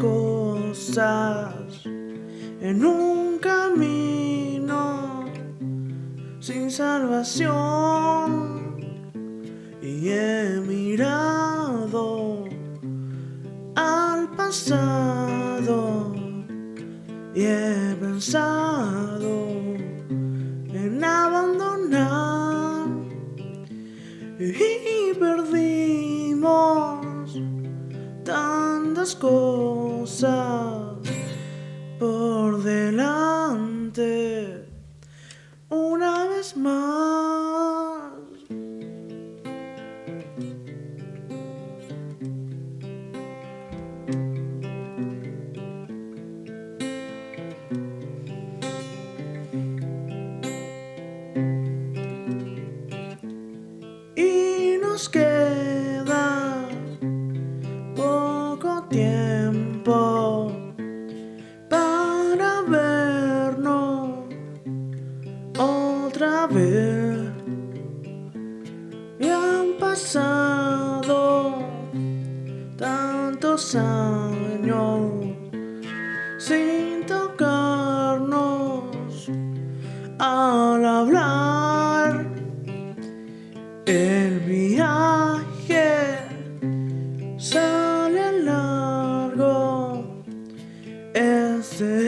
cosas en un camino sin salvación, y he mirado al pasado y he pensado en abandonar, y perdimos tantas cosas por delante una vez más. Y nos queda poco tiempo para vernos otra vez. Y han pasado tantos años sin tocarnos al hablar. El viaje sale largo, este